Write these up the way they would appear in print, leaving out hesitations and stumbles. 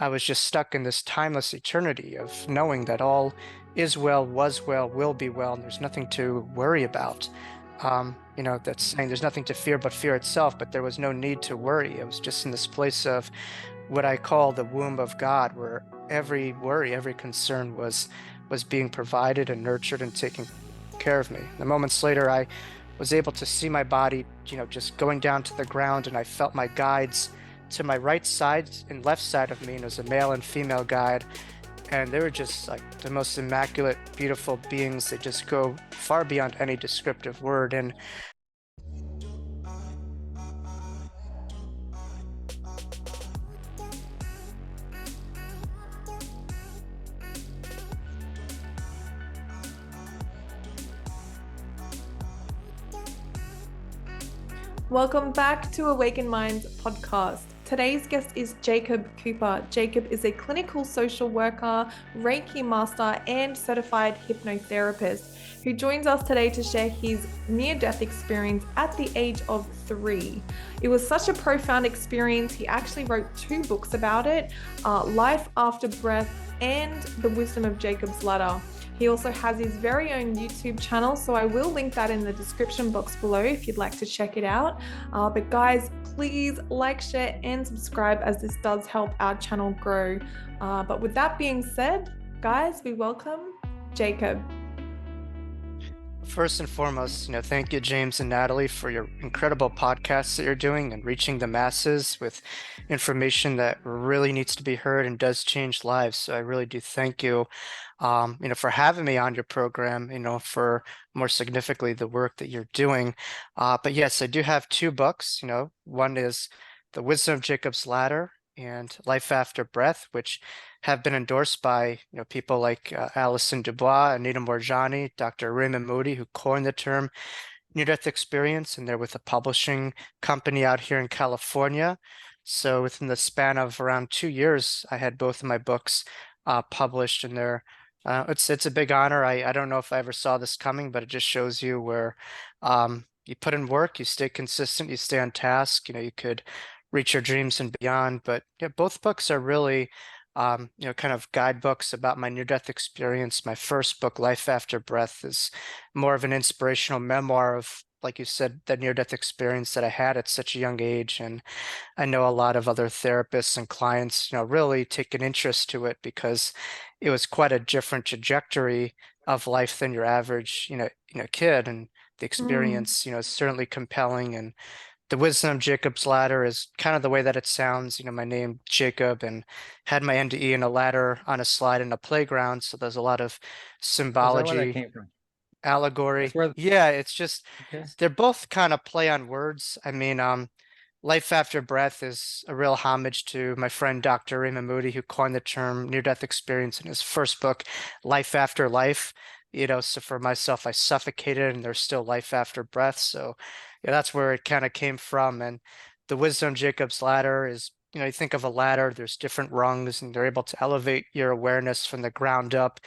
I was just stuck in this timeless eternity of knowing that all is well, was well, will be well, and there's nothing to worry about. That's saying there's nothing to fear but fear itself, but there was no need to worry. I was just in this place of what I call the womb of God, where every worry, every concern was being provided and nurtured and taken care of me. The moments later, I was able to see my body, just going down to the ground, and I felt my guides to my right side and left side of me, and it was a male and female guide, and they were just like the most immaculate, beautiful beings. They just go far beyond any descriptive word. And Welcome back to Awaken Minds podcast. Today's guest is Jacob Cooper. Jacob is a clinical social worker, Reiki master, and certified hypnotherapist who joins us today to share his near-death experience at the age of 3. It was such a profound experience. He actually wrote 2 books about it, Life After Breath and The Wisdom of Jacob's Ladder. He also has his very own YouTube channel, so I will link that in the description box below if you'd like to check it out. But guys, please like, share, and subscribe, as this does help our channel grow. But with that being said, guys, we welcome Jacob. first and foremost, thank you, James and Natalie, for your incredible podcasts that you're doing and reaching the masses with information that really needs to be heard and does change lives. So I really do thank you, for having me on your program, for more significantly the work that you're doing. But yes, I do have 2 books. One is The Wisdom of Jacob's Ladder and Life After Breath, which have been endorsed by people like Alison Dubois, Anita Morjani, Dr. Raymond Moody, who coined the term near-death experience, and they're with a publishing company out here in California. So within the span of around 2 years, I had both of my books published, and it's a big honor. I don't know if I ever saw this coming, but it just shows you where you put in work, you stay consistent, you stay on task. You could reach your dreams and beyond. But yeah, both books are really kind of guidebooks about my near-death experience. My first book, Life After Breath, is more of an inspirational memoir of, like you said, the near-death experience that I had at such a young age. And I know a lot of other therapists and clients, really take an interest to it because it was quite a different trajectory of life than your average, kid. And the experience, is certainly compelling. And the wisdom of Jacob's ladder is kind of the way that it sounds. My name Jacob, and had my NDE in a ladder on a slide in a playground. So there's a lot of Is that where that symbology, came from? allegory. That's where. Yeah, it's just Okay. they're both kind of play on words. I mean, Life After Breath is a real homage to my friend Dr. Raymond Moody, who coined the term near-death experience in his first book, Life After Life. So for myself, I suffocated and there's still life after breath. So yeah, that's where it kind of came from. And the wisdom of Jacob's ladder is, you think of a ladder, there's different rungs, and they're able to elevate your awareness from the ground up.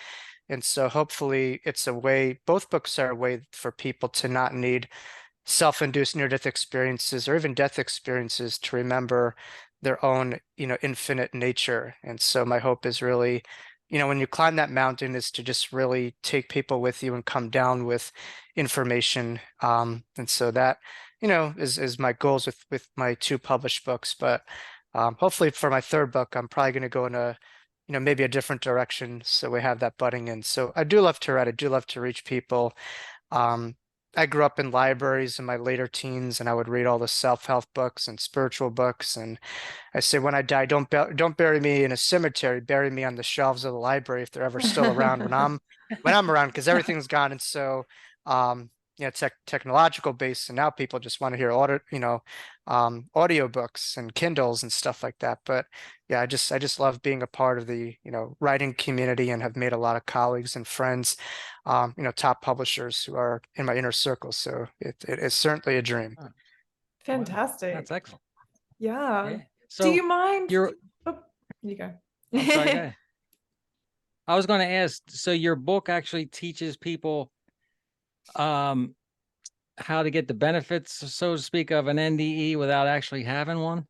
And so hopefully it's a way, both books are a way for people to not need self-induced near-death experiences or even death experiences to remember their own, infinite nature. And so my hope is really, when you climb that mountain, is to just really take people with you and come down with information. And so that, is my goals with my 2 published books. But hopefully for my 3rd book, I'm probably going to go in a, maybe a different direction. So we have that budding in. So I do love to write. I do love to reach people. I grew up in libraries in my later teens, and I would read all the self-help books and spiritual books. And I say, when I die, don't bury me in a cemetery. Bury me on the shelves of the library if they're ever still around when I'm around, because everything's gone. And so, technological based, and now people just want to hear audio books and Kindles and stuff like that. But yeah, I just love being a part of the writing community, and have made a lot of colleagues and friends, top publishers who are in my inner circle. So it is certainly a dream. Fantastic. Wow. That's excellent. Yeah. So do you mind? You go. I'm sorry, go ahead. I was going to ask, so your book actually teaches people how to get the benefits, so to speak, of an NDE without actually having one?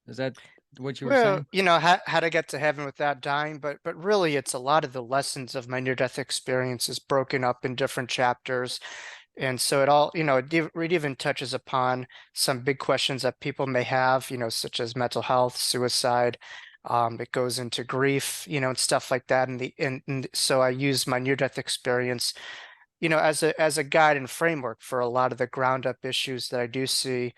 Is that what you were Well, saying? how to get to heaven without dying, but really it's a lot of the lessons of my near-death experience is broken up in different chapters. And so it all, it even touches upon some big questions that people may have, such as mental health, suicide. It goes into grief, and stuff like that. And so I use my near-death experience, as a guide and framework for a lot of the ground up issues that I do see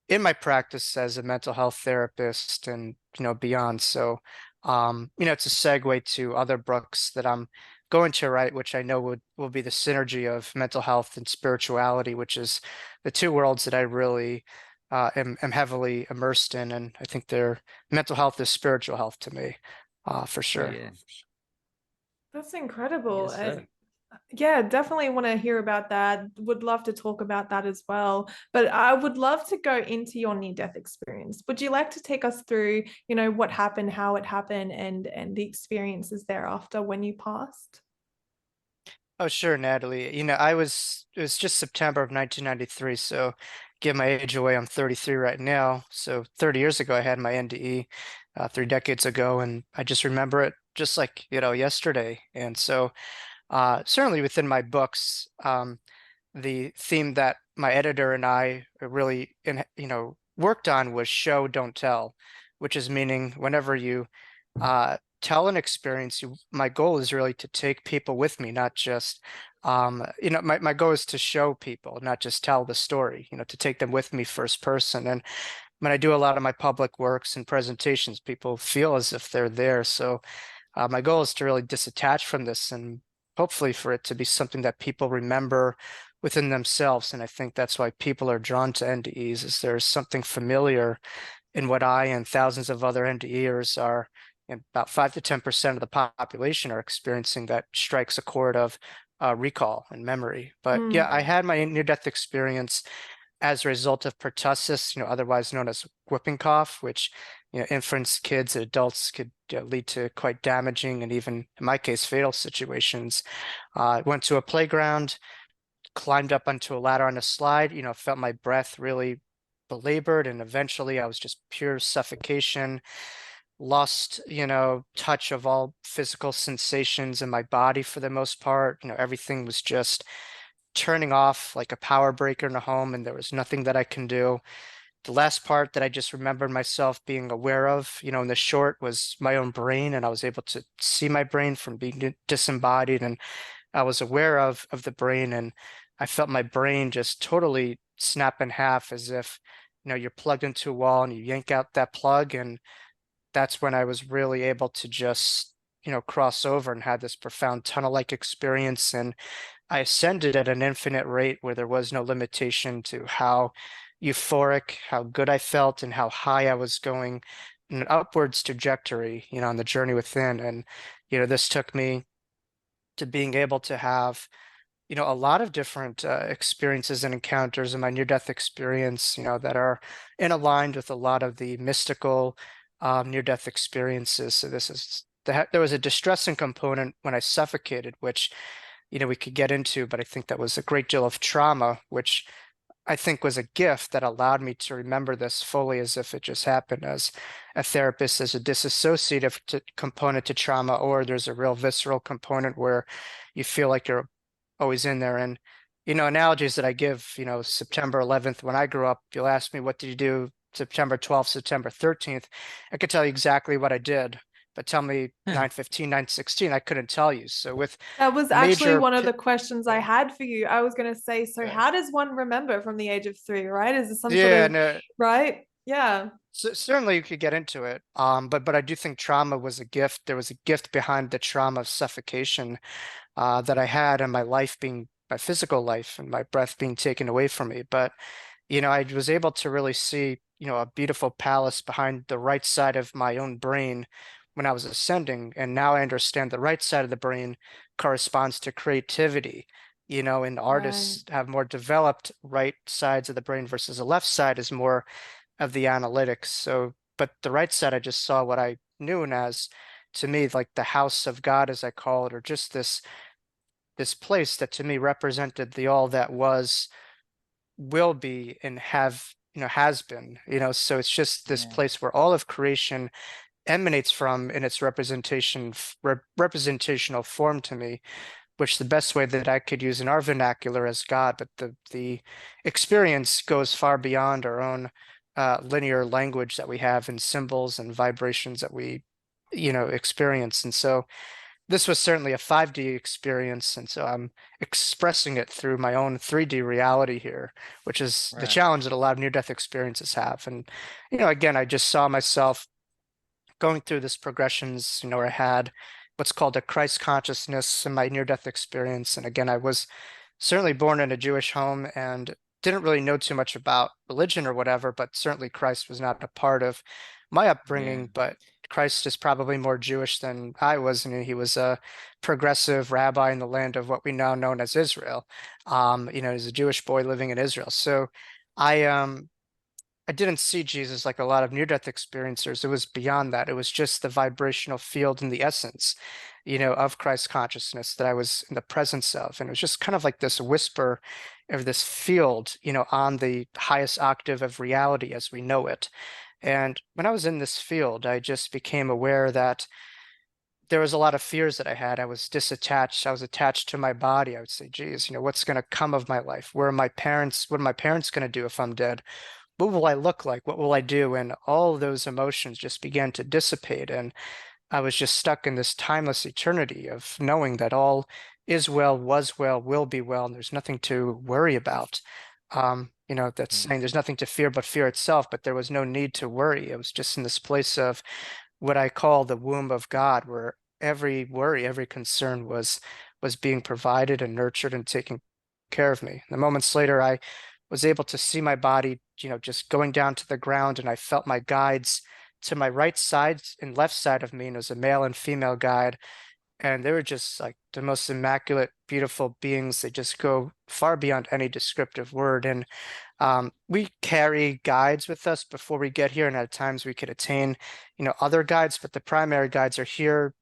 in my practice as a mental health therapist and beyond. So it's a segue to other books that I'm going to write, which I know will be the synergy of mental health and spirituality, which is the two worlds that I really am heavily immersed in. And I think they're mental health is spiritual health to me, for sure. Yeah. That's incredible. Yes, sir. Yeah, definitely want to hear about that. Would love to talk about that as well. But I would love to go into your near-death experience. Would you like to take us through, what happened, how it happened, and the experiences thereafter when you passed? Oh, sure, Natalie. It was just September of 1993. So give my age away, I'm 33 right now. So 30 years ago, I had my NDE, 3 decades ago. And I just remember it just like, yesterday. And so certainly within my books, the theme that my editor and I really, worked on was show, don't tell, which is meaning whenever you tell an experience, my goal is really to take people with me, not just, my goal is to show people, not just tell the story, to take them with me first person. And when I do a lot of my public works and presentations, people feel as if they're there. So my goal is to really disattach from this and hopefully for it to be something that people remember within themselves. And I think that's why people are drawn to NDEs, is there's something familiar in what I and thousands of other NDEers are, and about 5 to 10% of the population are experiencing, that strikes a chord of recall and memory. But yeah, I Mm, had my near-death experience as a result of pertussis, otherwise known as whooping cough, which, infants, kids, and adults could lead to quite damaging and even, in my case, fatal situations. I went to a playground, climbed up onto a ladder on a slide, felt my breath really belabored, and eventually I was just pure suffocation, lost, touch of all physical sensations in my body for the most part. Everything was just turning off like a power breaker in a home, and there was nothing that I can do. The last part that I just remembered myself being aware of, in the short, was my own brain, and I was able to see my brain from being disembodied, and I was aware of the brain, and I felt my brain just totally snap in half as if, you're plugged into a wall and you yank out that plug, and that's when I was really able to just, cross over and had this profound tunnel-like experience. And I ascended at an infinite rate where there was no limitation to how euphoric, how good I felt, and how high I was going in an upwards trajectory, on the journey within. And, this took me to being able to have, a lot of different experiences and encounters in my near-death experience, that are in aligned with a lot of the mystical near-death experiences. So there was a distressing component when I suffocated, which, we could get into, but I think that was a great deal of trauma, which I think was a gift that allowed me to remember this fully as if it just happened. As a therapist, there's a dissociative component to trauma, or there's a real visceral component where you feel like you're always in there. And, analogies that I give, September 11th, when I grew up, you'll ask me, what did you do September 12th, September 13th? I could tell you exactly what I did, but tell me 9/15, 9/16, I couldn't tell you. So with that was actually major, one of the questions I yeah, had for you. I was going to say, so yeah, how does one remember from the age of 3, right? Is it some sort yeah, of, no, right? Yeah. certainly you could get into it. But I do think trauma was a gift. There was a gift behind the trauma of suffocation that I had, and my life being my physical life and my breath being taken away from me. But, I was able to really see, a beautiful palace behind the right side of my own brain when I was ascending. And now I understand the right side of the brain corresponds to creativity. And Right. artists have more developed right sides of the brain versus the left side is more of the analytics. So, but the right side, I just saw what I knew and as, to me, like the house of God, as I call it, or just this place that to me represented the all that was, will be, and have has been, so it's just this Yeah. place where all of creation emanates from in its representational form to me, which the best way that I could use in our vernacular as God, but the experience goes far beyond our own linear language that we have in symbols and vibrations that we, experience. And so this was certainly a 5D experience, and so I'm expressing it through my own 3D reality here, which is the Right. challenge that a lot of near-death experiences have. And, again, I just saw myself going through this progressions, where I had what's called a Christ consciousness in my near-death experience. And again, I was certainly born in a Jewish home and didn't really know too much about religion or whatever, but certainly Christ was not a part of my Yeah. upbringing. But Christ is probably more Jewish than I was, and he was a progressive rabbi in the land of what we now know as Israel. He's a Jewish boy living in Israel. So I didn't see Jesus like a lot of near-death experiencers. It was beyond that. It was just the vibrational field and the essence, of Christ consciousness that I was in the presence of. And it was just kind of like this whisper of this field, on the highest octave of reality as we know it. And when I was in this field, I just became aware that there was a lot of fears that I had. I was disattached. I was attached to my body. I would say, geez, what's going to come of my life? Where are my parents? What are my parents going to do if I'm dead? What will I look like? What will I do? And all of those emotions just began to dissipate. And I was just stuck in this timeless eternity of knowing that all is well, was well, will be well, and there's nothing to worry about. That's Mm. saying there's nothing to fear but fear itself, but there was no need to worry. It was just in this place of what I call the womb of God, where every worry, every concern was being provided and nurtured and taken care of me. The moments later, I was able to see my body, just going down to the ground, and I felt my guides to my right side and left side of me, and it was a male and female guide, and they were just like the most immaculate, beautiful beings. They just go far beyond any descriptive word. And we carry guides with us before we get here, and at times we could attain, other guides, but the primary guides are here,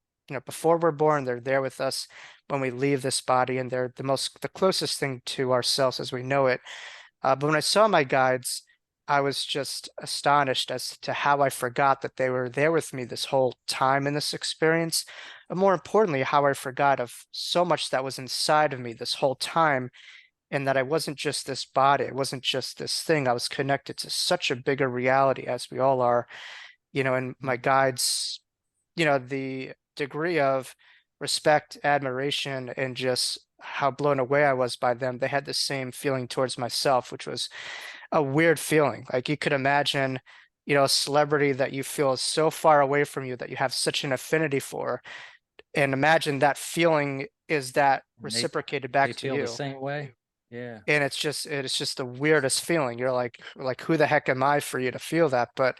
before we're born. They're there with us when we leave this body, and they're the closest thing to ourselves as we know it. But when I saw my guides, I was just astonished as to how I forgot that they were there with me this whole time in this experience. And more importantly, how I forgot of so much that was inside of me this whole time, and that I wasn't just this body, I wasn't just this thing. I was connected to such a bigger reality, as we all are, and my Mm. guides, the degree of respect, admiration, and just how blown away I was by them. They had the same feeling towards myself, which was a weird feeling. Like you could imagine, a celebrity that you feel is so far away from you that you have such an affinity for, and imagine that feeling is that And reciprocated they back to feel the you. same way. Yeah. And it's just the weirdest feeling. You're like who the heck am I for you to feel that? But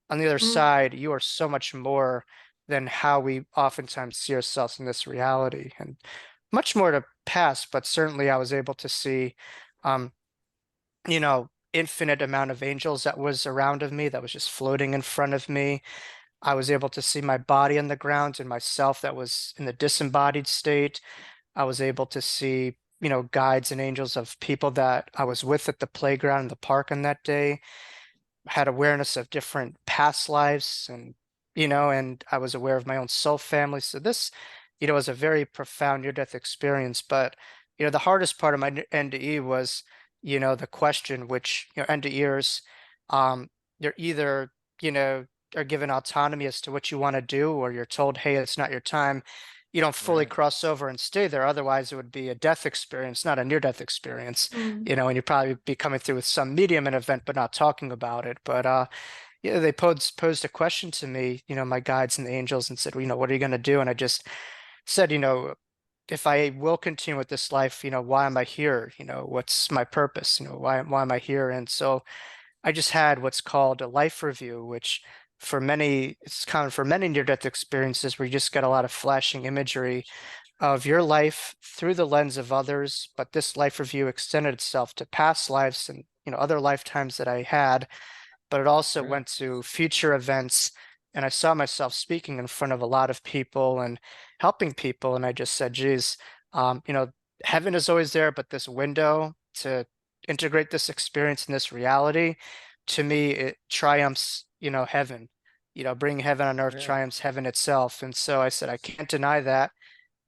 on the other Mm. side, you are so much more than how we oftentimes see ourselves in this reality, and much more to pass. But certainly, I was able to see, um, infinite amount of angels that was around of me, that was just floating in front of me. I was able to see my body on the ground and myself that was in the disembodied state. I was able to see, guides and angels of people that I was with at the playground in the park on that day. Had awareness of different past lives, and I was aware of my own soul family. So this, was a very profound near-death experience. But, the hardest part of my NDE was, the question, which, NDEers, you're either, are given autonomy as to what you want to do, or you're told, hey, it's not your time. You don't fully Right. cross over and stay there. Otherwise, it would be a death experience, not a near-death experience, Mm. and you'd probably be coming through with some medium and event, but not talking about it. But yeah, they posed a question to me, my guides and the angels, and said, well, what are you going to do? And I just said, if I will continue with this life, why am I here? What's my purpose? Why am I here? And so I just had what's called a life review, which for many, it's common for many near-death experiences where you just get a lot of flashing imagery of your life through the lens of others. But this life review extended itself to past lives and, other lifetimes that I had, but it also Right. went to future events. And I saw myself speaking in front of a lot of people and helping people. And I just said, geez, heaven is always there, but this window to integrate this experience in this reality to me, it triumphs, heaven. Bringing heaven on earth Really? triumphs heaven itself. And so I said, I can't deny that.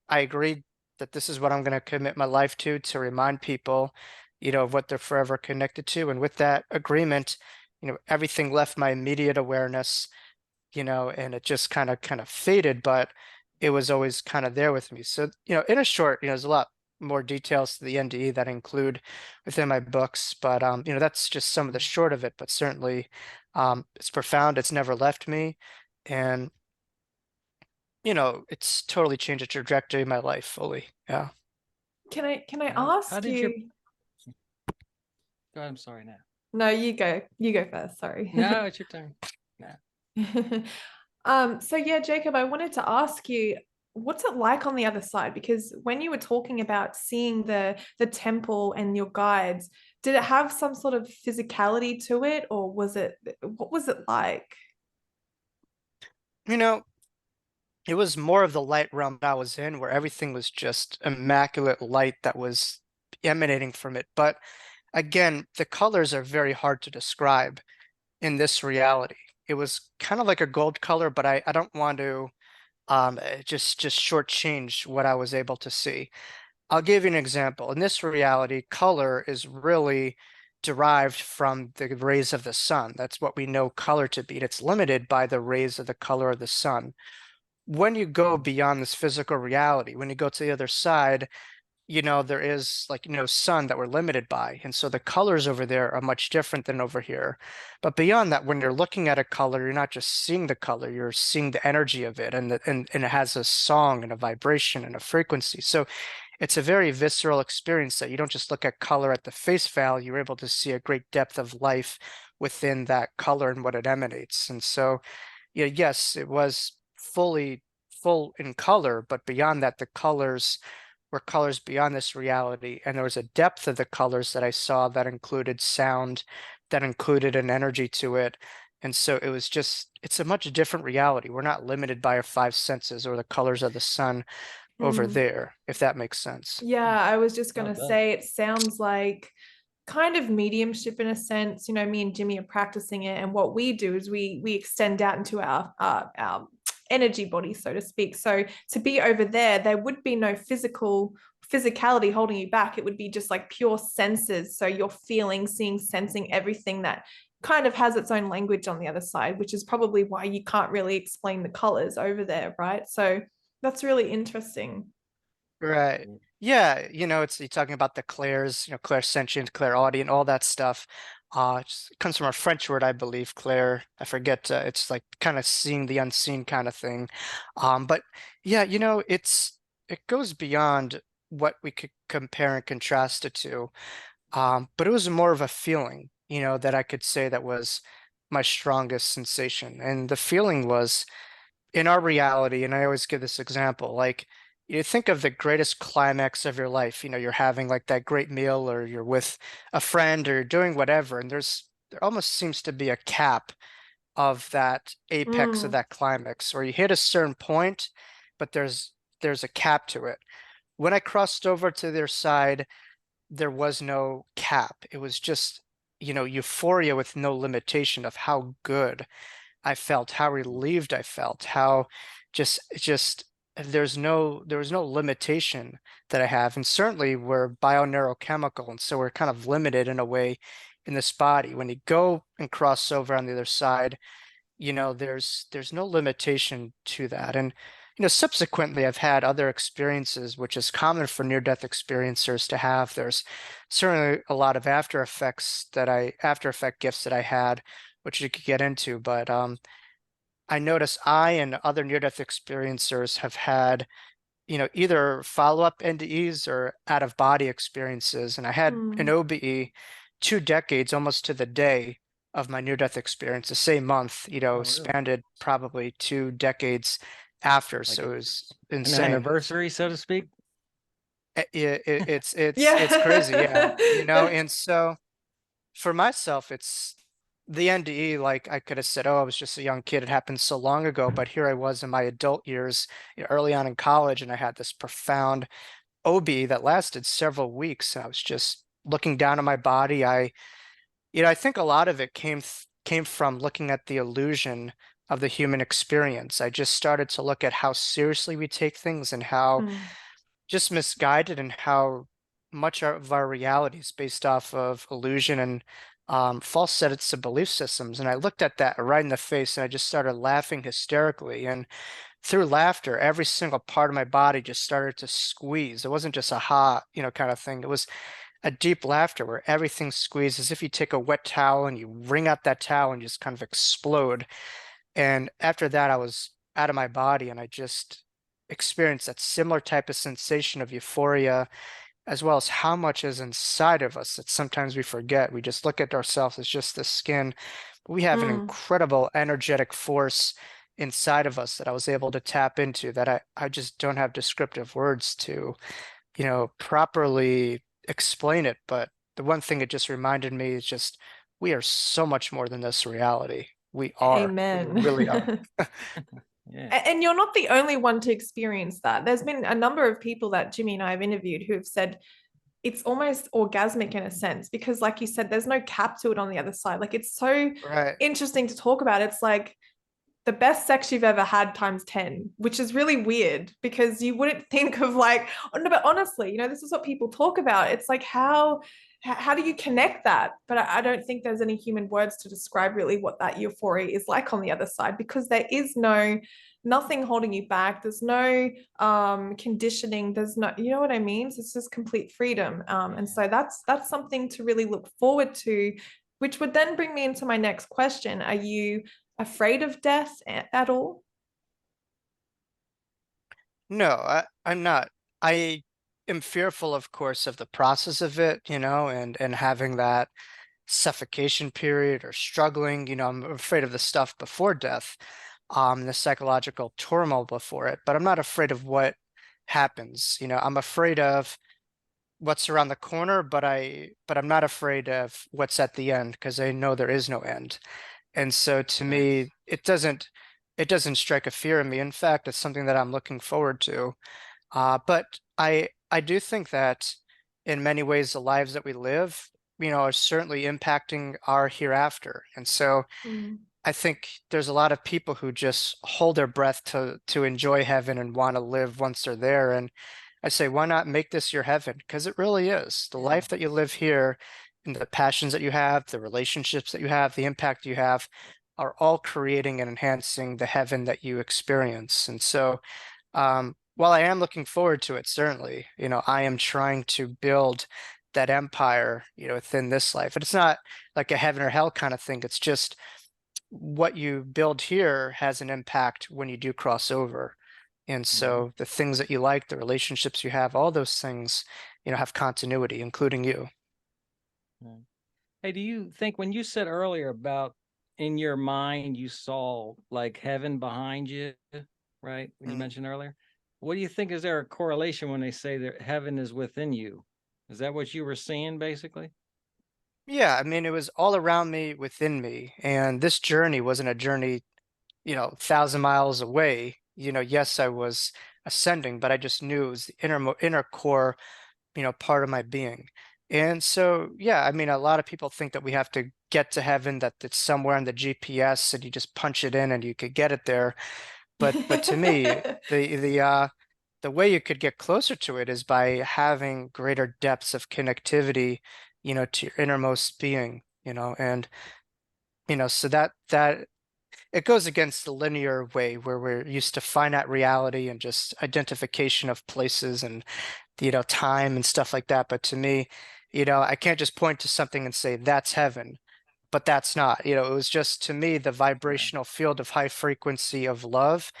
I agreed that this is what I'm going to commit my life to remind people, of what they're forever connected to. And with that agreement, everything left my immediate awareness, and it just kind of faded, but it was always kind of there with me. So, in a short, there's a lot more details to the NDE that include within my books, but that's just some of the short of it, but certainly it's profound. It's never left me. And it's totally changed the trajectory of my life fully. Yeah. Can I How ask did your you? God, I'm sorry now. No, you go. You go first. Sorry. No, it's your turn. No. So yeah, Jacob, I wanted to ask you, what's it like on the other side? Because when you were talking about seeing the temple and your guides, did it have some sort of physicality to it, or what was it like? You know, it was more of the light realm that I was in where everything was just immaculate light that was emanating from it. But again, the colors are very hard to describe in this reality. It was kind of like a gold color, but I don't want to just shortchange what I was able to see. I'll give you an example. In this reality, color is really derived from the rays of the sun. That's what we know color to be. And it's limited by the rays of the color of the sun. When you go beyond this physical reality, when you go to the other side, there is like, sun that we're limited by. And so the colors over there are much different than over here. But beyond that, when you're looking at a color, you're not just seeing the color, you're seeing the energy of it. And it has a song and a vibration and a frequency. So it's a very visceral experience that you don't just look at color at the face value, you're able to see a great depth of life within that color and what it emanates. And so, yeah, yes, it was fully full in color, but beyond that, the colors were colors beyond this reality. And there was a depth of the colors that I saw that included sound, that included an energy to it. And so it's a much different reality. We're not limited by our five senses or the colors of the sun over Mm. there, if that makes sense. Yeah, I was just Oh, gonna it does. say it sounds like kind of mediumship in a sense. Me and Jimmy are practicing it, and what we do is we extend out into our energy body, so to speak. So to be over there would be no physicality holding you back. It would be just like pure senses. So you're feeling, seeing, sensing everything that kind of has its own language on the other side, which is probably why you can't really explain the colors over there, right? So that's really interesting. Right. Yeah, it's you're talking about the clairs, clairsentient, clairaudient, all that stuff. It comes from a French word, I believe, clair. I forget. It's like kind of seeing the unseen kind of thing. But yeah, it goes beyond what we could compare and contrast it to. But it was more of a feeling, that I could say that was my strongest sensation. And the feeling was in our reality, and I always give this example, like you think of the greatest climax of your life, you're having like that great meal or you're with a friend or you're doing whatever, and there almost seems to be a cap of that apex of Mm, that climax, or you hit a certain point, but there's a cap to it. When I crossed over to their side, there was no cap. It was just, euphoria with no limitation of how good I felt, how relieved I felt, how just there was no limitation that I have. And certainly we're bioneurochemical, and so we're kind of limited in a way in this body. When you go and cross over on the other side, there's no limitation to that. And subsequently I've had other experiences, which is common for near-death experiencers to have. There's certainly a lot of after effect gifts that I had, which you could get into, but I notice I and other near-death experiencers have had, either follow-up NDEs or out-of-body experiences. And I had an mm. OBE 2 decades, almost to the day of my near-death experience, the same month, Oh, really? spanned probably 2 decades after. Like So it was an insane. anniversary, so to speak? It's crazy, yeah. Yeah. And so for myself, it's the NDE. Like I could have said, oh, I was just a young kid. It happened so long ago. But here I was in my adult years, early on in college, and I had this profound OB that lasted several weeks. And I was just looking down at my body. I think a lot of it came from looking at the illusion of the human experience. I just started to look at how seriously we take things and how Mm, just misguided and how much of our reality is based off of illusion and false sets of belief systems. And I looked at that right in the face and I just started laughing hysterically. And through laughter, every single part of my body just started to squeeze. It wasn't just a ha, kind of thing. It was a deep laughter where everything squeezed as if you take a wet towel and you wring out that towel and just kind of explode. And after that, I was out of my body and I just experienced that similar type of sensation of euphoria, as well as how much is inside of us that sometimes we forget. We just look at ourselves as just the skin. But we have an mm. incredible energetic force inside of us that I was able to tap into that I just don't have descriptive words to, properly explain it. But the one thing it just reminded me is just we are so much more than this reality. We are. We really are. Amen. Yeah. And you're not the only one to experience that. There's been a number of people that Jimmy and I have interviewed who have said it's almost orgasmic in a sense because, like you said, there's no cap to it on the other side. Like it's so Right. interesting to talk about. It's like the best sex you've ever had times 10, which is really weird because you wouldn't think of like, oh, no, but honestly, this is what people talk about. It's like, how do you connect that? But I don't think there's any human words to describe really what that euphoria is like on the other side because there is nothing holding you back. There's no conditioning. There's no, you know what I mean? So it's just complete freedom. And Yeah. so that's something to really look forward to, which would then bring me into my next question. Are you afraid of death at all? No, I'm not. I am fearful, of course, of the process of it, and having that suffocation period or struggling. I'm afraid of the stuff before death, the psychological turmoil before it, but I'm not afraid of what happens. I'm afraid of what's around the corner, but I'm not afraid of what's at the end because I know there is no end. And so to Nice. me, it doesn't strike a fear in me. In fact, it's something that I'm looking forward to. But I do think that in many ways the lives that we live, are certainly impacting our hereafter. And so Mm. I think there's a lot of people who just hold their breath to enjoy heaven and want to live once they're there. And I say, why not make this your heaven? Because it really is. The Yeah. life that you live here and the passions that you have, the relationships that you have, the impact you have are all creating and enhancing the heaven that you experience. And so while I am looking forward to it, certainly, I am trying to build that empire, within this life. And it's not like a heaven or hell kind of thing. It's just what you build here has an impact when you do cross over. And Mhm. so the things that you like, the relationships you have, all those things, have continuity, including you. Yeah. Hey, do you think when you said earlier about in your mind you saw like heaven behind you, right? When you Mm. mentioned earlier, what do you think is there a correlation when they say that heaven is within you? Is that what you were seeing basically? Yeah, I mean, it was all around me, within me. And this journey wasn't a journey, 1,000 miles away. Yes, I was ascending, but I just knew it was the inner core, part of my being. And so, yeah, I mean, a lot of people think that we have to get to heaven, that it's somewhere in the GPS and you just punch it in and you could get it there. But to me, the way you could get closer to it is by having greater depths of connectivity, to your innermost being, and so that it goes against the linear way where we're used to finite reality and just identification of places and time and stuff like that. But to me, I can't just point to something and say that's heaven, but that's not. It was just to me the Right. vibrational field of high frequency of love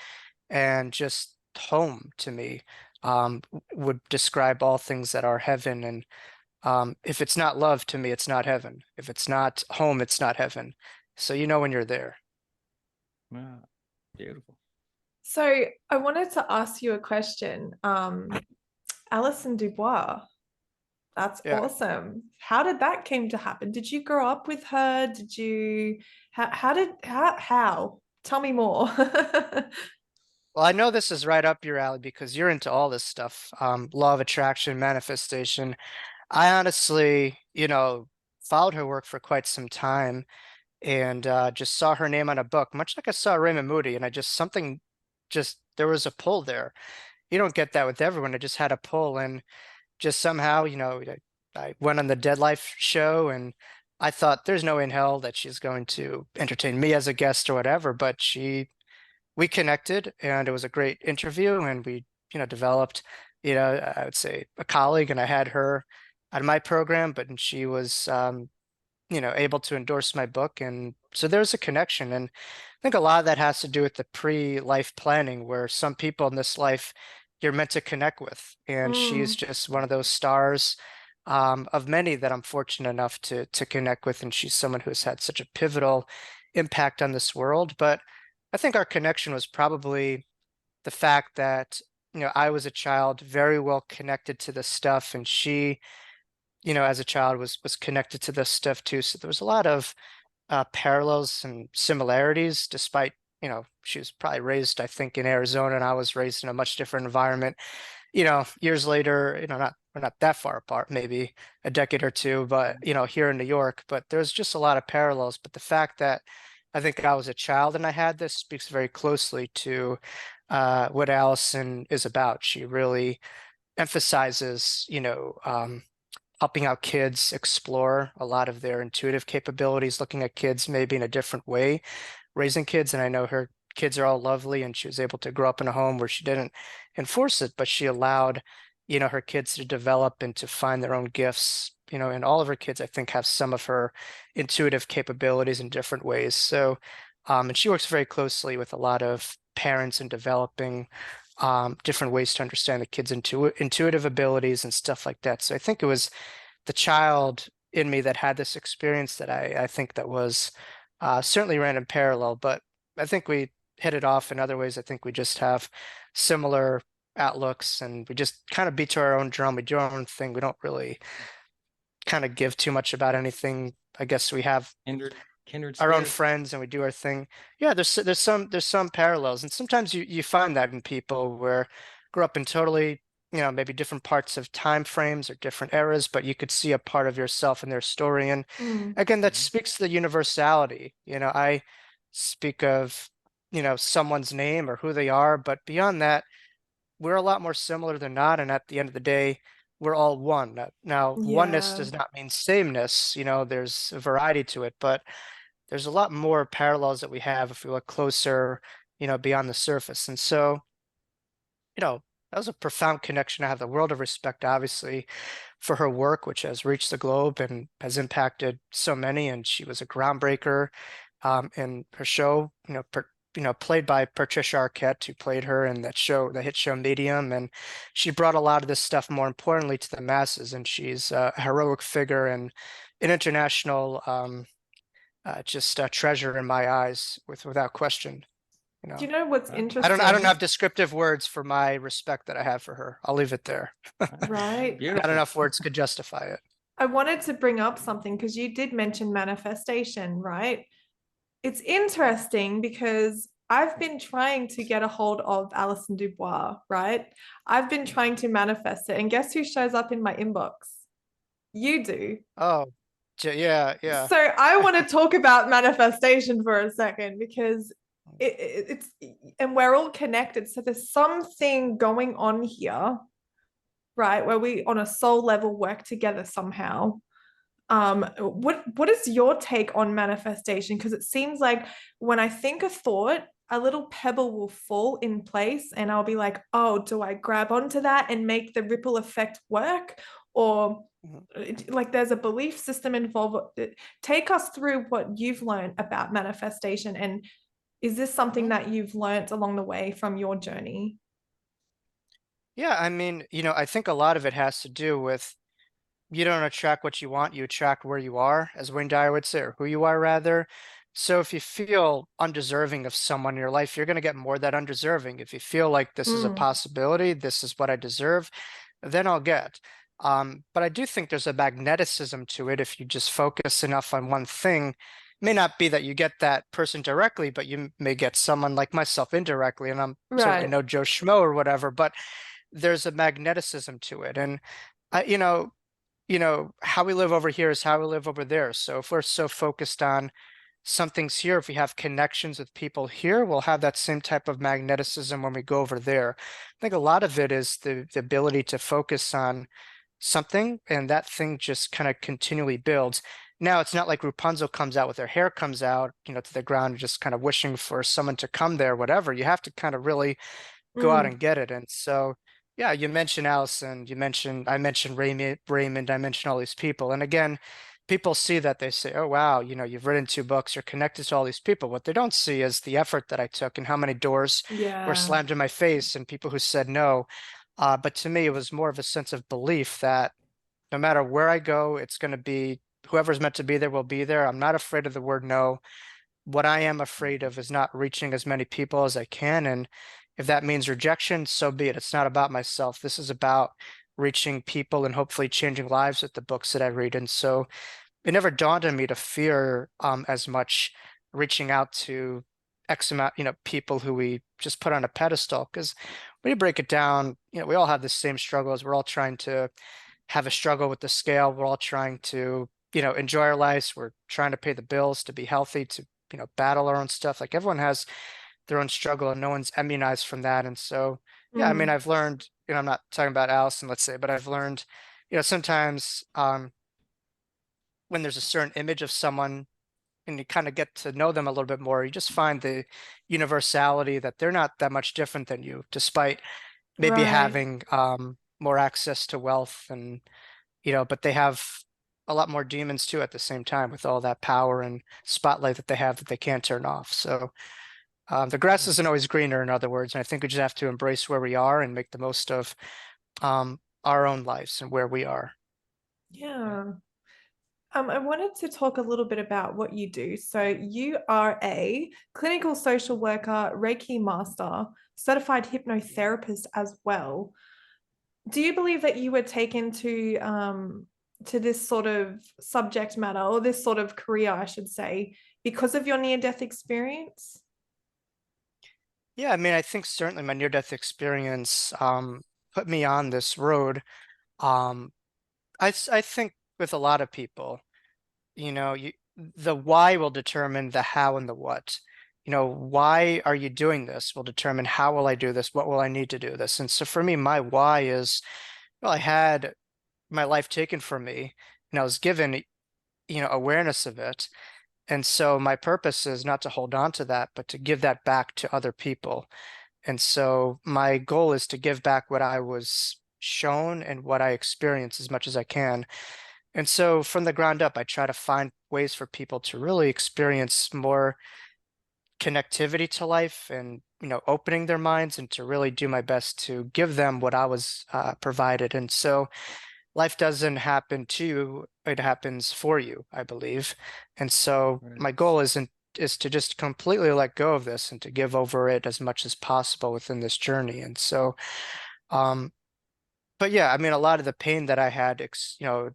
and just home to me would describe all things that are heaven. And if it's not love to me, it's not heaven. If it's not home, it's not heaven. So when you're there. Wow. Beautiful. So I wanted to ask you a question. Alison Dubois, that's Yeah. awesome. How did that came to happen? Did you grow up with her? Did you how? Tell me more. Well, I know this is right up your alley because you're into all this stuff, law of attraction, manifestation. I honestly, followed her work for quite some time and just saw her name on a book, much like I saw Raymond Moody, and I just something just there was a pull there. You don't get that with everyone. I just had a pull, and just somehow, I went on the Dead Life show, and I thought there's no way in hell that she's going to entertain me as a guest or whatever, but we connected, and it was a great interview, and we, developed, I would say a colleague, and I had her on my program, but and she was able to endorse my book. And so there's a connection. And I think a lot of that has to do with the pre-life planning, where some people in this life you're meant to connect with. And she's Mm, just one of those stars of many that I'm fortunate enough to connect with. And she's someone who's had such a pivotal impact on this world. But I think our connection was probably the fact that, I was a child very well connected to this stuff, and she, as a child was connected to this stuff too. So there was a lot of parallels and similarities, despite, she was probably raised, I think, in Arizona, and I was raised in a much different environment. Years later, not we're not that far apart, maybe a decade or two, but here in New York. But there's just a lot of parallels. But the fact that I think I was a child and I had this speaks very closely to what Allison is about. She really emphasizes, helping out kids explore a lot of their intuitive capabilities, looking at kids maybe in a different way, raising kids. And I know her kids are all lovely, and she was able to grow up in a home where she didn't enforce it, but she allowed, her kids to develop and to find their own gifts. And all of her kids, I think, have some of her intuitive capabilities in different ways. So, and she works very closely with a lot of parents in developing different ways to understand the kids' intuitive abilities and stuff like that. So I think it was the child in me that had this experience that I think that was certainly ran in parallel, but I think we hit it off in other ways. I think we just have similar outlooks, and we just kind of beat to our own drum. We do our own thing. We don't really kind of give too much about anything. I guess we have Kindred our own spirits. friends and we do our thing. Yeah, there's some parallels, and sometimes you find that in people where grew up in totally, maybe different parts of time frames or different eras, but you could see a part of yourself in their story. And mm, again, that Mhm. speaks to the universality. I speak of, someone's name or who they are, but beyond that, we're a lot more similar than not. And at the end of the day, we're all one. Now, oneness yeah. does not mean sameness. There's a variety to it, but there's a lot more parallels that we have if we look closer, beyond the surface. And so, that was a profound connection. I have the world of respect, obviously, for her work, which has reached the globe and has impacted so many. And she was a groundbreaker in her show, played by Patricia Arquette, who played her in that show, the hit show Medium. And she brought a lot of this stuff, more importantly, to the masses. And she's a heroic figure and an international just a treasure in my eyes, without question. You Do know, you know what's Wow. I don't interesting? have descriptive words for my respect that I have for her. I'll leave it there. Wow. Right. Not Beautiful. enough words could justify it. I wanted to bring up something because you did mention manifestation, right? It's interesting because I've been trying to get a hold of Alison Dubois, right? I've been trying to manifest it. And guess who shows up in my inbox? You do. Oh, yeah, yeah. So I want to talk about manifestation for a second because it's, and we're all connected. So there's something going on here, right? Where we on a soul level work together somehow. What is your take on manifestation? Because it seems like when I think a thought, a little pebble will fall in place and I'll be like, oh, do I grab onto that and make the ripple effect work? Or Mhm. like there's a belief system involved. Take us through what you've learned about manifestation, and is this something Well, that you've learned along the way from your journey? yeah, I mean, I think a lot of it has to do with you don't attract what you want, you attract where you are, as Wayne Dyer would say, or who you are rather. So if you feel undeserving of someone in your life, you're going to get more of that undeserving. If you feel like this is a Mm, possibility, this is what I deserve, then I'll get. But I do think there's a magneticism to it if you just focus enough on one thing. It may not be that you get that person directly, but you may get someone like myself indirectly, and I'm certainly right. no Joe Schmo or whatever, but there's a magneticism to it. And I, how we live over here is how we live over there. So if we're so focused on some things here, if we have connections with people here, we'll have that same type of magneticism when we go over there. I think a lot of it is the ability to focus on something, and that thing just kind of continually builds. Now, it's not like Rapunzel comes out with her hair comes out, to the ground, just kind of wishing for someone to come there, whatever. You have to kind of really go out Mm, and get it. And so, yeah, you mentioned Allison, I mentioned Raymond, I mentioned all these people. And again, people see that, they say, oh, wow, you've written 2 books, you're connected to all these people. What they don't see is the effort that I took and how many doors were yeah. slammed in my face and people who said no. But to me, it was more of a sense of belief that no matter where I go, it's going to be whoever's meant to be there will be there. I'm not afraid of the word no. What I am afraid of is not reaching as many people as I can. And if that means rejection, so be it. It's not about myself. This is about reaching people and hopefully changing lives with the books that I read. And so it never dawned on me to fear as much reaching out to X amount, people who we just put on a pedestal. Because when you break it down, we all have the same struggles. We're all trying to have a struggle with the scale. We're all trying to, enjoy our lives. We're trying to pay the bills, to be healthy, to, battle our own stuff. Like everyone has their own struggle and no one's immunized from that. And so, yeah, I mean, Mm, I've learned, I'm not talking about Allison, let's say, but I've learned, sometimes when there's a certain image of someone and you kind of get to know them a little bit more, you just find the universality that they're not that much different than you, despite maybe right. having more access to wealth and but they have a lot more demons too at the same time with all that power and spotlight that they have that they can't turn off. So the grass Right. isn't always greener, in other words. And I think we just have to embrace where we are and make the most of our own lives and where we are. Yeah. Yeah. I wanted to talk a little bit about what you do. So, you are a clinical social worker, Reiki master, certified hypnotherapist as well. Do you believe that you were taken to this sort of subject matter, or this sort of career, I should say, because of your near-death experience? Yeah, I mean, I think certainly my near-death experience put me on this road. Um, I think with a lot of people, the why will determine the how and the what. Why are you doing this will determine how will I do this? What will I need to do this? And so for me, my why is, well, I had my life taken from me and I was given, awareness of it. And so my purpose is not to hold on to that, but to give that back to other people. And so my goal is to give back what I was shown and what I experienced as much as I can. And so from the ground up, I try to find ways for people to really experience more connectivity to life and, opening their minds and to really do my best to give them what I was provided. And so life doesn't happen to you, it happens for you, I believe. And so Right. my goal is to just completely let go of this and to give over it as much as possible within this journey. And so um but yeah, I mean, a lot of the pain that I had,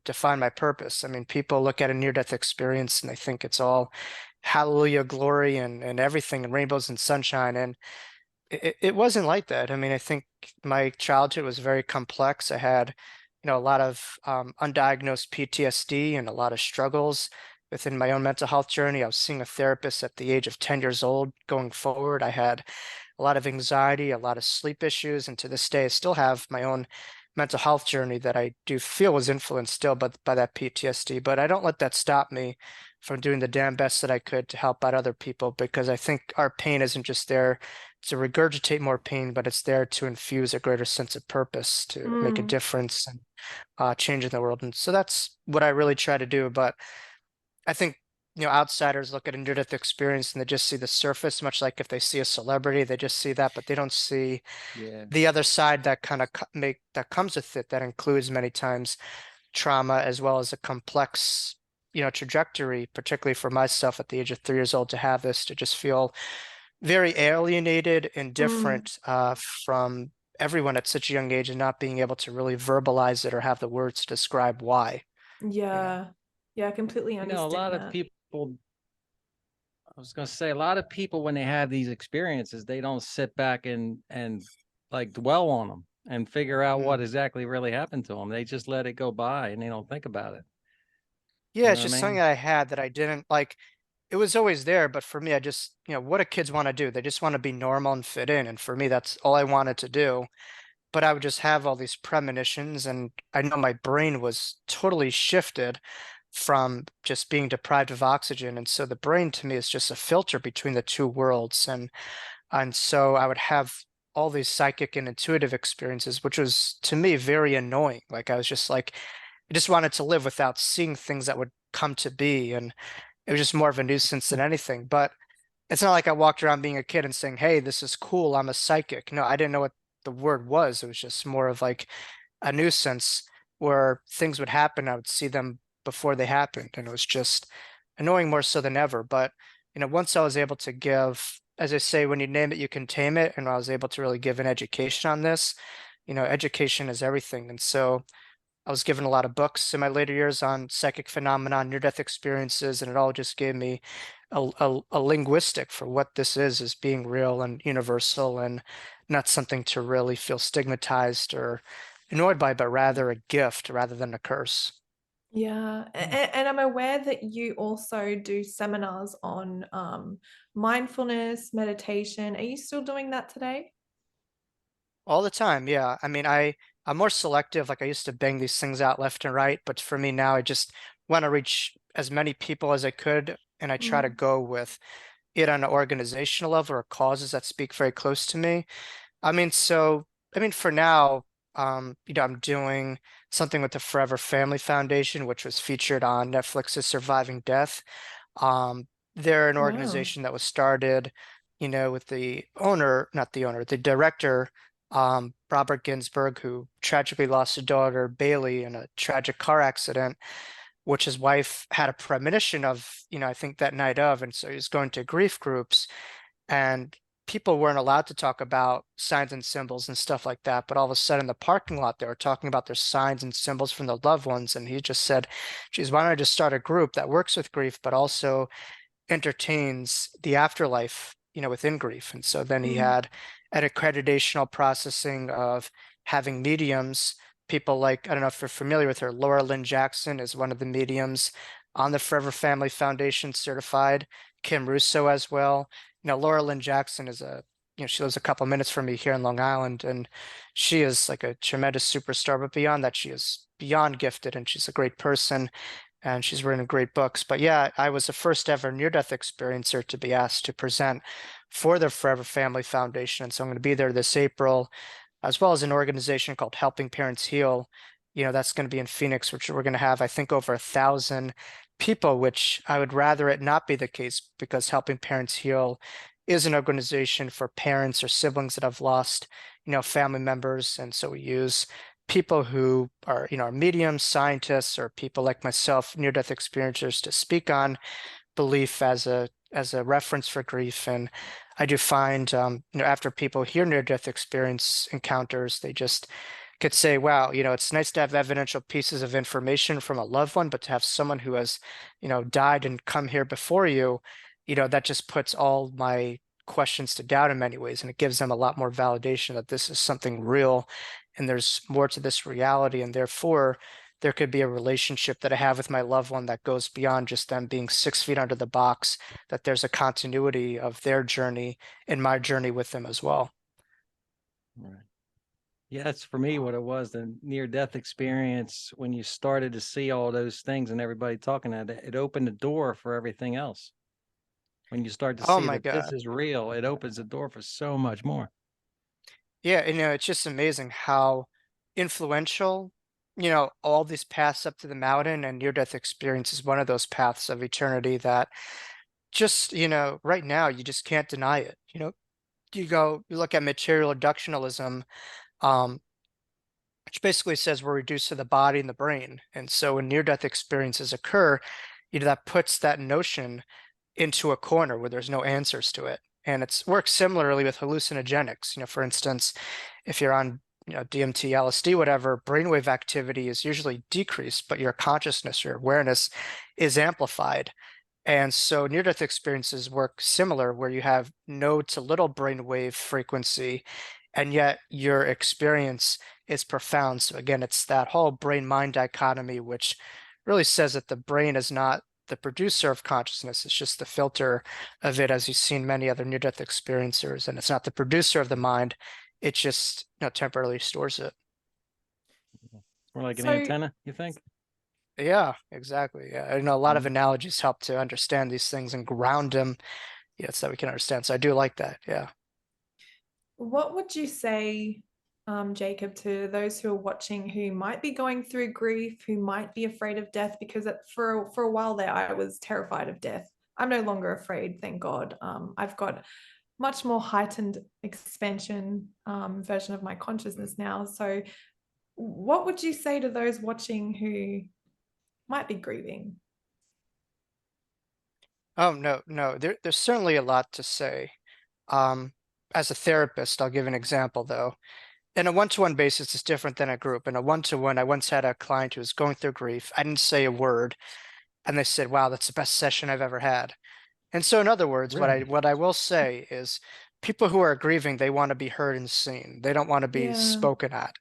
defined my purpose. I mean, people look at a near-death experience and they think it's all hallelujah, glory, and everything, and rainbows and sunshine. And it wasn't like that. I mean, I think my childhood was very complex. I had, a lot of undiagnosed PTSD and a lot of struggles within my own mental health journey. I was seeing a therapist at the age of 10 years old going forward. I had a lot of anxiety, a lot of sleep issues, and to this day, I still have my own mental health journey that I do feel was influenced still by that PTSD. But I don't let that stop me from doing the damn best that I could to help out other people because I think our pain isn't just there to regurgitate more pain, but it's there to infuse a greater sense of purpose, to make a Mm, difference and change in the world. And so that's what I really try to do. But I think, outsiders look at a near-death experience and they just see the surface, much like if they see a celebrity, they just see that, but they don't see Yeah. the other side that kind of make that comes with it, that includes many times trauma as well as a complex, trajectory, particularly for myself at the age of 3 years old to have this, to just feel very alienated and mm, different from everyone at such a young age and not being able to really verbalize it or have the words to describe why, you know. yeah. Yeah, I completely A lot understand of that. people, I was going to say, a lot of people, when they have these experiences, they don't sit back and like dwell on them. and figure out Mm. what exactly really happened to them. They just let it go by and they don't think about it. You Yeah, know it's what I just something mean? that I had that I didn't like. It was always there, but for me, I just, what do kids want to do? They just want to be normal and fit in. And for me, that's all I wanted to do. But I would just have all these premonitions, and I know my brain was totally shifted from just being deprived of oxygen. And so the brain to me is just a filter between the two worlds. And so I would have all these psychic and intuitive experiences, which was to me very annoying. Like I was just like, I just wanted to live without seeing things that would come to be. And it was just more of a nuisance than anything. But it's not like I walked around being a kid and saying, "Hey, this is cool. I'm a psychic." No, I didn't know what the word was. It was just more of like a nuisance where things would happen. I would see them before they happened, and it was just annoying more so than ever. But once I was able to give, as I say, when you name it, you can tame it, and I was able to really give an education on this. Education is everything, and so I was given a lot of books in my later years on psychic phenomena, near-death experiences, and it all just gave me a linguistic for what this is being real and universal and not something to really feel stigmatized or annoyed by, but rather a gift rather than a curse. Yeah, Yeah. and I'm aware that you also do seminars on mindfulness, meditation. Are you still doing that today? All the time, yeah. I mean, I'm more selective. Like I used to bang these things out left and right, but for me now, I just want to reach as many people as I could, and I try to Mm. go with it on an organizational level or causes that speak very close to me. For now, I'm doing something with the Forever Family Foundation, which was featured on Netflix's Surviving Death. Um, they're an Wow. organization that was started, with the owner, not the owner, the director, Robert Ginsburg, who tragically lost his daughter, Bailey, in a tragic car accident, which his wife had a premonition of, I think that night of. And so he was going to grief groups and people weren't allowed to talk about signs and symbols and stuff like that. But all of a sudden, in the parking lot, they were talking about their signs and symbols from their loved ones. And he just said, geez, why don't I just start a group that works with grief, but also entertains the afterlife, within grief. And so then he Mm. had an accreditational processing of having mediums, people like, I don't know if you're familiar with her, Laura Lynn Jackson is one of the mediums on the Forever Family Foundation certified, Kim Russo as well. Laura Lynn Jackson is she lives a couple minutes from me here in Long Island, and she is like a tremendous superstar, but beyond that, she is beyond gifted and she's a great person and she's written great books. But yeah, I was the first ever near-death experiencer to be asked to present for the Forever Family Foundation. And so I'm going to be there this April, as well as an organization called Helping Parents Heal. That's going to be in Phoenix, which we're going to have, I think, over 1,000 people, which I would rather it not be the case because Helping Parents Heal is an organization for parents or siblings that have lost, family members. And so we use people who are, mediums, scientists, or people like myself, near-death experiencers, to speak on belief as a reference for grief. And I do find, after people hear near-death experience encounters, they just could say, wow, it's nice to have evidential pieces of information from a loved one, but to have someone who has, died and come here before you, that just puts all my questions to doubt in many ways. And it gives them a lot more validation that this is something real and there's more to this reality. And therefore, there could be a relationship that I have with my loved one that goes beyond just them being 6 feet under the box, that there's a continuity of their journey and my journey with them as well. Right. Yeah, that's for me what it was, the near death experience. When you started to see all those things and everybody talking at it, it opened the door for everything else. When you start to Oh see my that this God. is real, it opens the door for so much more. Yeah, it's just amazing how influential, all these paths up to the mountain and near-death experience is one of those paths of eternity that just, right now you just can't deny it. You look at material reductionism, um, which basically says we're reduced to the body and the brain. And so when near-death experiences occur, that puts that notion into a corner where there's no answers to it. And it's works similarly with hallucinogenics. For instance, if you're on, DMT, LSD, whatever, brainwave activity is usually decreased, but your consciousness, your awareness is amplified. And so near-death experiences work similar, where you have no to little brainwave frequency and yet your experience is profound. So again, it's that whole brain-mind dichotomy, which really says that the brain is not the producer of consciousness, it's just the filter of it, as you've seen many other near-death experiencers, and it's not the producer of the mind, it just temporarily stores it. More like an So, antenna, you think? Yeah, exactly. Yeah, I know a lot of Mhm. analogies help to understand these things and ground them, yeah, so that we can understand. So I do like that. Yeah. what would you say, Jacob, to those who are watching who might be going through grief, who might be afraid of death? Because for a while there, I was terrified of death. I'm no longer afraid, thank God. I've got much more heightened expansion version of my consciousness now. So, what would you say to those watching who might be grieving? Oh, no, no, there's certainly a lot to say. Um, as a therapist, I'll give an example though. In a one-to-one basis, it's different than a group. In a one-to-one, I once had a client who was going through grief. I didn't say a word, and they said, "Wow, that's the best session I've ever had." And so, in other words, what I Really? what I will say is, people who are grieving, they want to be heard and seen. They don't want to be Yeah, spoken at.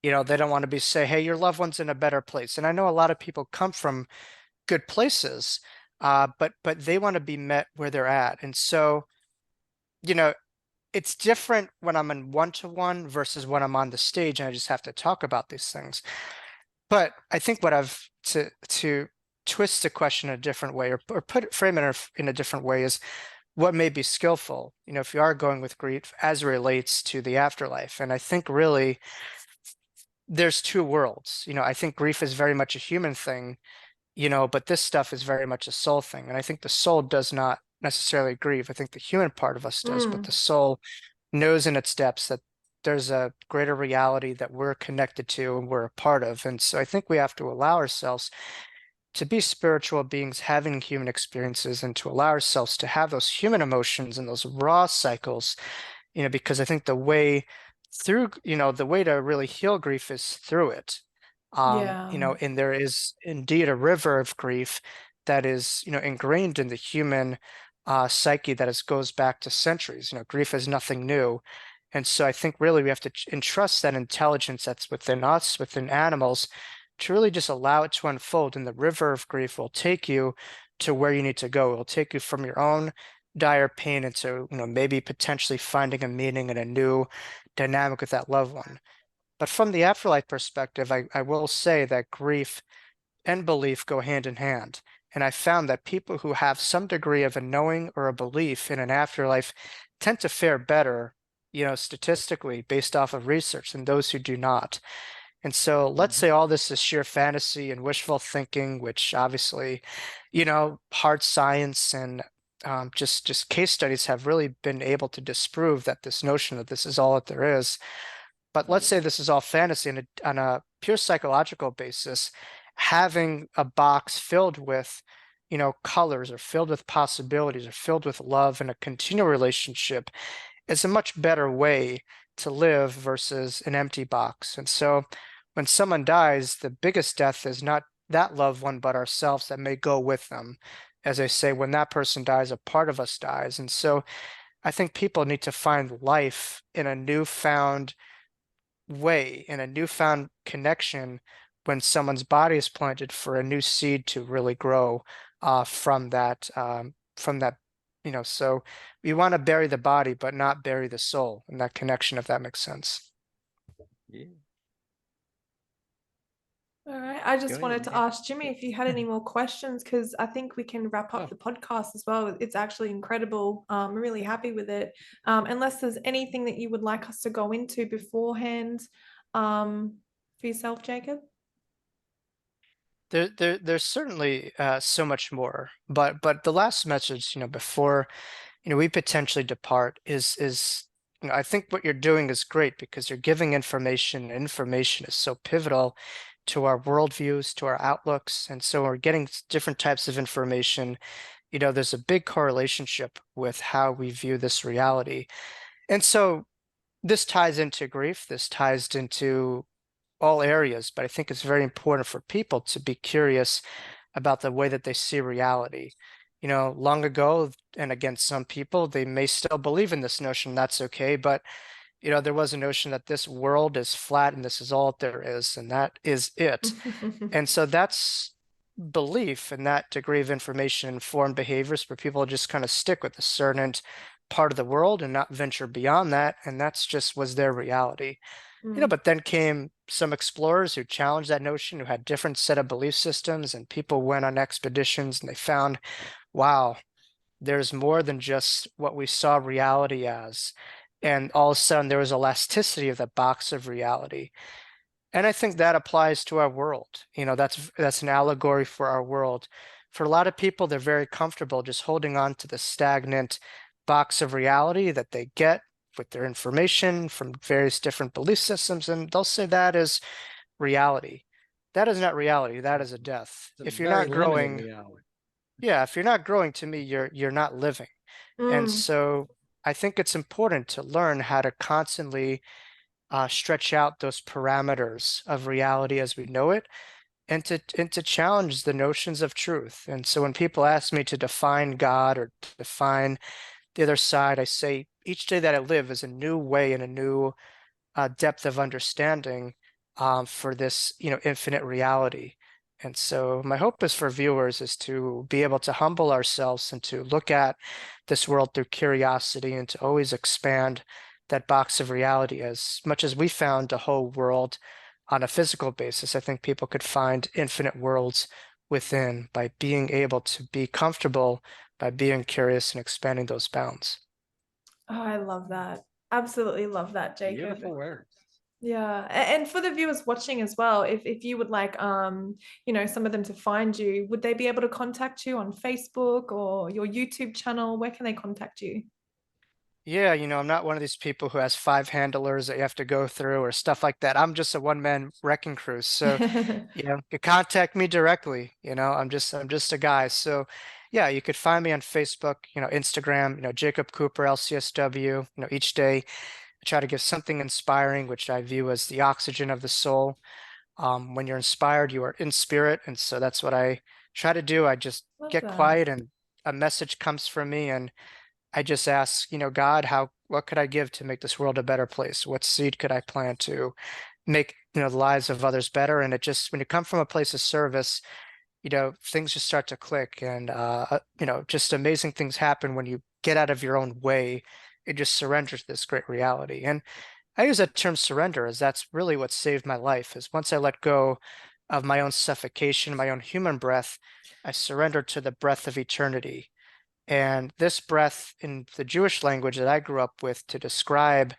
They don't want to be say, "Hey, your loved one's in a better place." And I know a lot of people come from good places, but they want to be met where they're at. And so, you know, it's different when I'm in one-to-one versus when I'm on the stage and I just have to talk about these things. But I think what I've to twist the question in a different way, or frame it in a different way, is what may be skillful, if you are going with grief as it relates to the afterlife. And I think really there's two worlds. I think grief is very much a human thing, but this stuff is very much a soul thing. And I think the soul does not necessarily grieve. I think the human part of us does, but the mm, soul knows in its depths that there's a greater reality that we're connected to and we're a part of. And so I think we have to allow ourselves to be spiritual beings having human experiences and to allow ourselves to have those human emotions and those raw cycles, because I think the way to really heal grief is through it. yeah, And there is indeed a river of grief that is, ingrained in the human psyche that goes back to centuries. Grief is nothing new. And so I think really we have to entrust that intelligence that's within us, within animals, to really just allow it to unfold. And the river of grief will take you to where you need to go. It will take you from your own dire pain into, maybe potentially finding a meaning and a new dynamic with that loved one. But from the afterlife perspective, I will say that grief and belief go hand in hand. And I found that people who have some degree of a knowing or a belief in an afterlife tend to fare better, statistically based off of research than those who do not. And so let's Mhm. say all this is sheer fantasy and wishful thinking, which obviously, hard science and just case studies have really been able to disprove that this notion that this is all that there is. But let's say this is all fantasy on a pure psychological basis, having a box filled with, colors or filled with possibilities or filled with love and a continual relationship is a much better way to live versus an empty box. And so when someone dies, the biggest death is not that loved one, but ourselves that may go with them. As I say, when that person dies, a part of us dies. And so I think people need to find life in a newfound way, in a newfound connection when someone's body is planted for a new seed to really grow from that. So we want to bury the body, but not bury the soul in that connection, if that makes sense. Yeah. all right. I Go just wanted ahead. to ask Jimmy if you had any more questions because I think we can wrap up Oh, the podcast as well. It's actually incredible. I'm really happy with it. Unless there's anything that you would like us to go into beforehand, for yourself, Jacob. There's certainly so much more, but the last message, before we potentially depart is I think what you're doing is great because you're giving information. And information is so pivotal to our worldviews, to our outlooks, and so we're getting different types of information. There's a big correlation with how we view this reality, and so this ties into grief. This ties into all areas, but I think it's very important for people to be curious about the way that they see reality. Long ago, and again, some people, they may still believe in this notion, that's okay, but there was a notion that this world is flat and this is all there is, and that is it. And so that's belief and that degree of information informed behaviors where people just kind of stick with a certain part of the world and not venture beyond that. And that's just was their reality. Mm. But then came some explorers who challenged that notion, who had different set of belief systems, and people went on expeditions and they found, wow, there's more than just what we saw reality as. And all of a sudden there was elasticity of the box of reality. And I think that applies to our world. That's an allegory for our world. For a lot of people, they're very comfortable just holding on to the stagnant box of reality that they get with their information from various different belief systems, and they'll say that is reality. That is not reality. That is a death. It's a If you're very not limited growing, reality. yeah, if you're not growing, to me, you're not living. And Mm. so I think it's important to learn how to constantly stretch out those parameters of reality as we know it, and to challenge the notions of truth. And so when people ask me to define God or to define the other side, I say each day that I live is a new way and a new depth of understanding for this, infinite reality. And so my hope is for viewers is to be able to humble ourselves and to look at this world through curiosity and to always expand that box of reality. As much as we found a whole world on a physical basis, I think people could find infinite worlds within by being able to be comfortable, by being curious and expanding those bounds. Oh, I love that. Absolutely love that, Jacob. Beautiful words. Yeah. And for the viewers watching as well, if you would like some of them to find you, would they be able to contact you on Facebook or your YouTube channel? Where can they contact you? Yeah, I'm not one of these people who has five handlers that you have to go through or stuff like that. I'm just a one-man wrecking crew. So, you can contact me directly. I'm just a guy. So, yeah, you could find me on Facebook, Instagram, Jacob Cooper, LCSW. Each day I try to give something inspiring, which I view as the oxygen of the soul. When you're inspired, you are in spirit, and so that's what I try to do. I just Love get that. quiet and a message comes from me, and I just ask, God, what could I give to make this world a better place? What seed could I plant to make, the lives of others better? And it just, when you come from a place of service, things just start to click, and just amazing things happen when you get out of your own way and just surrender to this great reality. And I use that term surrender as that's really what saved my life, is once I let go of my own suffocation, my own human breath, I surrendered to the breath of eternity. And this breath in the Jewish language that I grew up with to describe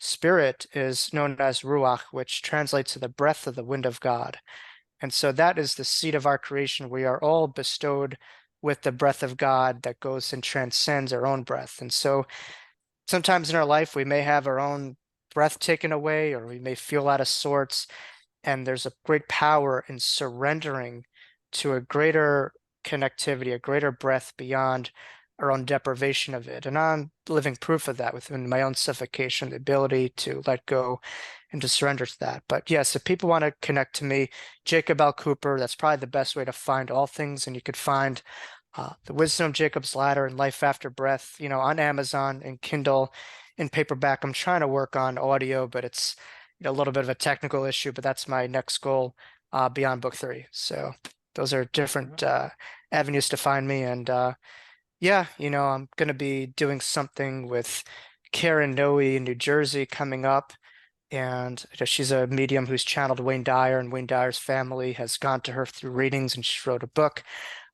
spirit is known as ruach, which translates to the breath of the wind of God. And so that is the seed of our creation. We are all bestowed with the breath of God that goes and transcends our own breath. And so sometimes in our life, we may have our own breath taken away, or we may feel out of sorts. And there's a great power in surrendering to a greater connectivity, a greater breath beyond our own deprivation of it. And I'm living proof of that within my own suffocation, the ability to let go and to surrender to that. But yes, if people want to connect to me, Jacob L. Cooper, that's probably the best way to find all things. And you could find The Wisdom of Jacob's Ladder and Life After Breath, on Amazon and Kindle in paperback. I'm trying to work on audio, but it's a little bit of a technical issue, but that's my next goal beyond book 3. So those are different avenues to find me. And yeah, I'm going to be doing something with Karen Noe in New Jersey coming up. And she's a medium who's channeled Wayne Dyer, and Wayne Dyer's family has gone to her through readings, and she wrote a book,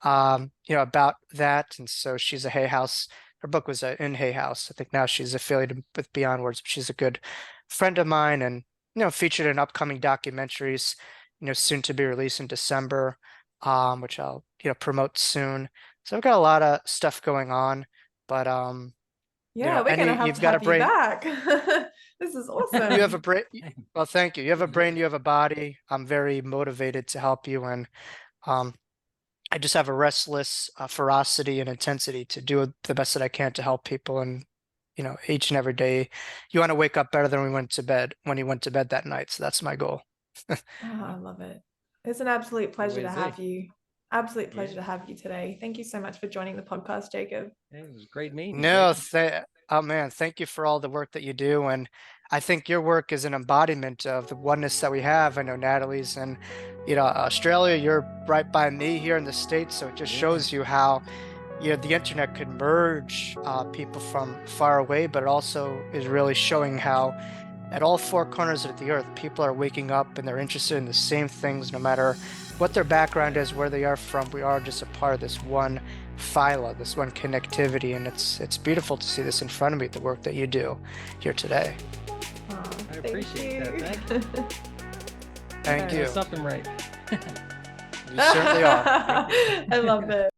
about that. And so she's a Hay House. Her book was in Hay House. I think now she's affiliated with Beyond Words, but she's a good friend of mine, and featured in upcoming documentaries, soon to be released in December, which I'll promote soon. So I've got a lot of stuff going on, but Yeah, we're gonna any have you've to got a have you brain. back. This is You have a awesome. brain. Well, thank you. You have a brain, you have a body. I'm very motivated to help you. And um, I just have a restless ferocity and intensity to do the best that I can to help people. And, each and every day, you want to wake up better than when you went to bed that night. So that's my goal. Oh, I love it. It's an absolute Good pleasure way to to say. have you. Absolute pleasure Yeah. to have you today. Thank you so much for joining the podcast, Jacob. It was great meeting you, No, Jacob. oh man, thank you for all the work that you do. And I think your work is an embodiment of the oneness that we have. I know Natalie's in, Australia. You're right by me here in the States, so it just Yeah. shows you how, the internet could merge people from far away, but it also is really showing how at all four corners of the earth, people are waking up and they're interested in the same things, no matter what their background is, where they are from. We are just a part of this one phyla, this one connectivity, and it's beautiful to see this in front of me, the work that you do here today. Oh, I thank appreciate that. you. Thank you. Thank Doing you. something right. You certainly are. I love it.